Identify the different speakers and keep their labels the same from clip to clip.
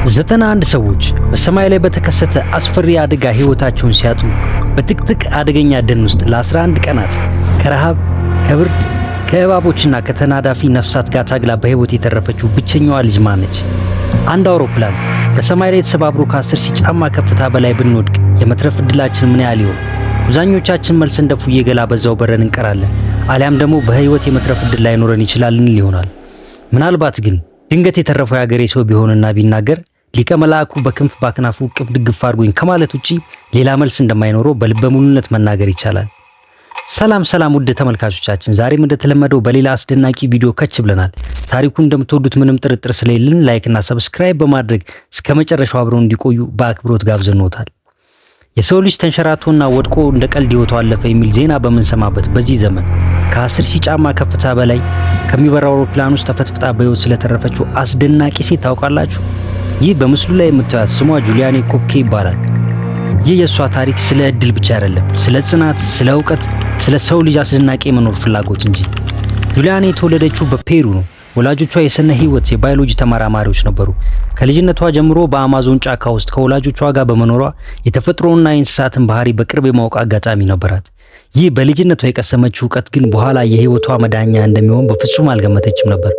Speaker 1: 91 ሰዎች በሰማይ ላይ በተከሰተ አስፈሪ አደጋ ህይወታቸውን ሲያጡ በጥቅጥቅ አደገኛ ደን ውስጥ ለ11 ቀናት ከረሃብ፣ ከብርድ፣ ከእባቦችና ከተናዳፊ ነፍሳት ጋር ታግላ በህይወት የተረፈችው ብቸኛዋ ልጅ ማነች? አንድ አውሮፕላን በሰማይ ላይ ተሰባብሮ ከ10 ሺህ ጫማ ከፍታ በላይ ብንወድቅ የመትረፍ እድላችን ምን ያህል ይሆን? አብዛኞቻችን መልስ እንደፉ የገላ በዛው በረን እንቀራለን፣ አሊያም ደግሞ በህይወት የመትረፍ እድል ላይኖረን ይችላል ይሆናል። ምናልባት ግን ድንገት የተረፈው የሀገሬ ሰው ቢሆንና ቢናገር ሊቀ መላእክቱ በክንፍ ባክናፉ ቅፍ ድግፍ አድርጎኝ ከማለት ውጪ ሌላ መልስ እንደማይኖረው በልበ ሙሉነት መናገር ይቻላል። ሰላም ውድ ተመልካቾቻችን፣ ዛሬም እንደተለመደው በሌላ አስደናቂ ቪዲዮ ከች ብለናል። ታሪኩን እንደምትወዱት ምንም ጥርጥር ስለሌለን ላይክ እና ሰብስክራይብ በማድረግ እስከ መጨረሻው አብረው እንዲቆዩ በአክብሮት ጋብዘንዎታል። የሰው ልጅ ተንሸራቶና ወድቆ እንደ ቀልድ ህይወቱ አለፈ የሚል ዜና በምንሰማበት በዚህ ዘመን ከ10 ሺህ ጫማ ከፍታ በላይ ከሚበራው አውሮፕላን ውስጥ ተፈትፍጣ በህይወት ስለተረፈችው አስደናቂ ሴት ታውቃላችሁ? ይህ በምስሉ ላይ የምታዩት ስሟ ጁሊያኔ ኮፕኬ ይባላል። ይህ የእሷ ታሪክ ስለ እድል ብቻ አይደለም፣ ስለ ጽናት፣ ስለ እውቀት፣ ስለ ሰው ልጅ አስደናቂ የመኖር ፍላጎት እንጂ። ጁሊያኔ የተወለደችው በፔሩ ነው። ወላጆቿ የስነ ህይወት የባዮሎጂ ተመራማሪዎች ነበሩ። ከልጅነቷ ጀምሮ በአማዞን ጫካ ውስጥ ከወላጆቿ ጋር በመኖሯ የተፈጥሮና የእንስሳትን ባህሪ በቅርብ የማወቅ አጋጣሚ ነበራት። ይህ በልጅነቷ የቀሰመችው እውቀት ግን በኋላ የህይወቷ መዳኛ እንደሚሆን በፍጹም አልገመተችም ነበር።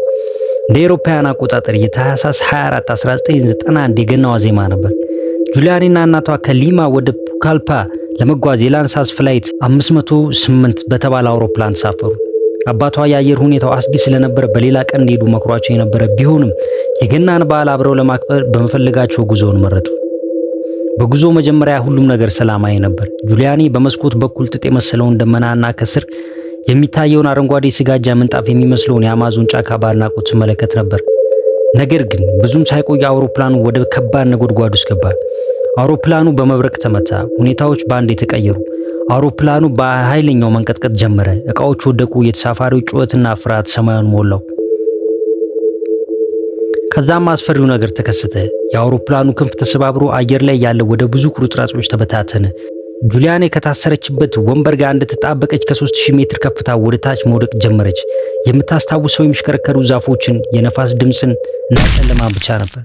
Speaker 1: እንደ አውሮፓውያን አቆጣጠር የታህሳስ 24 1991 የገና ዋዜማ ነበር። ጁሊያኔና እናቷ ከሊማ ወደ ፑካልፓ ለመጓዝ የላንሳስ ፍላይት 508 በተባለ አውሮፕላን ተሳፈሩ። አባቷ የአየር ሁኔታው አስጊ ስለነበረ በሌላ ቀን እንዲሄዱ መክሯቸው የነበረ ቢሆንም የገናን በዓል አብረው ለማክበር በመፈለጋቸው ጉዞውን መረጡ። በጉዞ መጀመሪያ ሁሉም ነገር ሰላማዊ ነበር። ጁሊያኔ በመስኮት በኩል ጥጥ የመሰለውን ደመናና ከስር የሚታየውን አረንጓዴ ስጋጃ ምንጣፍ የሚመስለውን የአማዞን ጫካ በአድናቆት ትመለከት ነበር። ነገር ግን ብዙም ሳይቆይ አውሮፕላኑ ወደ ከባድ ነጎድጓድ ውስጥ ገባ። አውሮፕላኑ በመብረቅ ተመታ። ሁኔታዎች በአንድ ተቀየሩ። አውሮፕላኑ በኃይለኛው መንቀጥቀጥ ጀመረ። እቃዎች ወደቁ። የተሳፋሪዎች ጩኸትና ፍርሃት ሰማዩን ሞላው። ከዛም አስፈሪው ነገር ተከሰተ። የአውሮፕላኑ ክንፍ ተሰባብሮ አየር ላይ ያለ ወደ ብዙ ቁርጥራጮች ተበታተነ። ጁሊያኔ ከታሰረችበት ወንበር ጋር እንደተጣበቀች ከ3000 ሜትር ከፍታ ወደ ታች መውደቅ ጀመረች። የምታስታውሰው የሚሽከረከሩ ዛፎችን፣ የነፋስ ድምፅን እና ጨለማ ብቻ ነበር።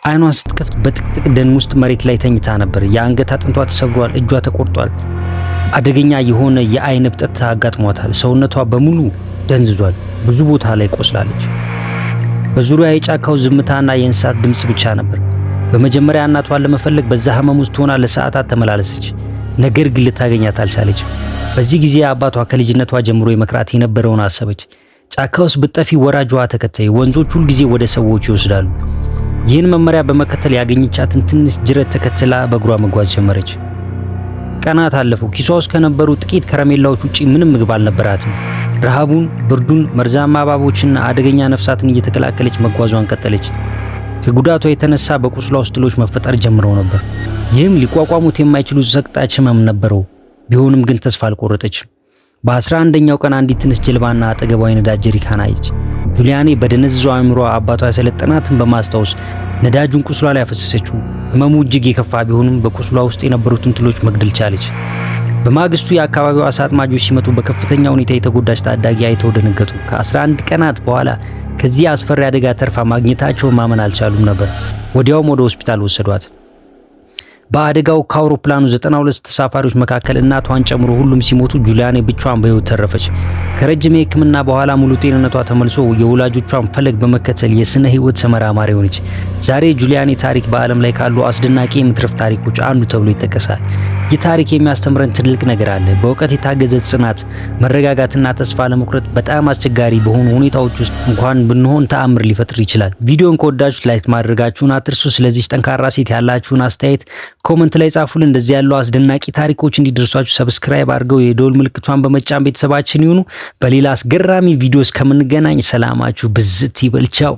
Speaker 1: አይኗን ስትከፍት በጥቅጥቅ ደን ውስጥ መሬት ላይ ተኝታ ነበር። የአንገት አጥንቷ ተሰብሯል። እጇ ተቆርጧል። አደገኛ የሆነ የአይን እብጠት አጋጥሟታል። ሰውነቷ በሙሉ ደንዝዟል። ብዙ ቦታ ላይ ቆስላለች። በዙሪያ የጫካው ዝምታና የእንስሳት ድምጽ ብቻ ነበር። በመጀመሪያ እናቷን ለመፈለግ በዛ ህመም ውስጥ ሆና ለሰዓታት ተመላለሰች። ነገር ግን ልታገኛት አልቻለችም። በዚህ ጊዜ አባቷ ከልጅነቷ ጀምሮ የመክራት የነበረውን አሰበች። ጫካ ውስጥ ብትጠፊ ወራጅ ውሃ ተከታይ፣ ወንዞች ሁል ጊዜ ወደ ሰዎች ይወስዳሉ። ይህን መመሪያ በመከተል ያገኘቻትን ትንሽ ጅረት ተከትላ በእግሯ መጓዝ ጀመረች። ቀናት አለፉ። ኪሷ ውስጥ ከነበሩ ጥቂት ከረሜላዎች ውጪ ምንም ምግብ አልነበራትም። ረሃቡን፣ ብርዱን፣ መርዛማ እባቦችና አደገኛ ነፍሳትን እየተከላከለች መጓዟን ቀጠለች። ከጉዳቷ የተነሳ በቁስሏ ውስጥ ትሎች መፈጠር ጀምረው ነበር። ይህም ሊቋቋሙት የማይችሉ ዘቅጣጭ ህመም ነበረው። ቢሆንም ግን ተስፋ አልቆረጠችም። በ11ኛው ቀን አንዲት ትንሽ ጀልባና አጠገቧ የነዳጅ ጀሪካን አየች። ጁሊያኔ በደነዘዘው አእምሯ አባቷ ያሰለጠናትን በማስታወስ ነዳጁን ቁስሏ ላይ ያፈሰሰችው። ህመሙ እጅግ የከፋ ቢሆንም በቁስሏ ውስጥ የነበሩትን ትሎች መግደል ቻለች። በማግስቱ የአካባቢው አሳ አጥማጆች ሲመጡ በከፍተኛ ሁኔታ የተጎዳች ታዳጊ አይተው ደነገጡ። ከ11 ቀናት በኋላ ከዚህ አስፈሪ አደጋ ተርፋ ማግኘታቸውን ማመን አልቻሉም ነበር። ወዲያውም ወደ ሆስፒታል ወሰዷት። በአደጋው ከአውሮፕላኑ 92 ተሳፋሪዎች መካከል እናቷን ጨምሮ ሁሉም ሲሞቱ ጁሊያኔ ብቻዋን በህይወት ተረፈች። ከረጅም የህክምና በኋላ ሙሉ ጤንነቷ ተመልሶ የወላጆቿን ፈለግ በመከተል የስነ ህይወት ተመራማሪ ሆነች። ዛሬ ጁሊያኔ ታሪክ በዓለም ላይ ካሉ አስደናቂ የምትረፍ ታሪኮች አንዱ ተብሎ ይጠቀሳል። ይህ ታሪክ የሚያስተምረን ትልቅ ነገር አለ። በእውቀት የታገዘ ጽናት፣ መረጋጋትና ተስፋ ለመቁረጥ በጣም አስቸጋሪ በሆኑ ሁኔታዎች ውስጥ እንኳን ብንሆን ተአምር ሊፈጥር ይችላል። ቪዲዮን ከወዳችሁ ላይክ ማድረጋችሁን አትርሱ። ስለዚህ ጠንካራ ሴት ያላችሁን አስተያየት ኮሜንት ላይ ጻፉልን። እንደዚህ ያለው አስደናቂ ታሪኮች እንዲደርሷችሁ ሰብስክራይብ አድርገው የደወል ምልክቷን በመጫን ቤተሰባችን ይሁኑ። በሌላ አስገራሚ ቪዲዮስ ከምንገናኝ ሰላማችሁ ብዝት ይበል። ቻው።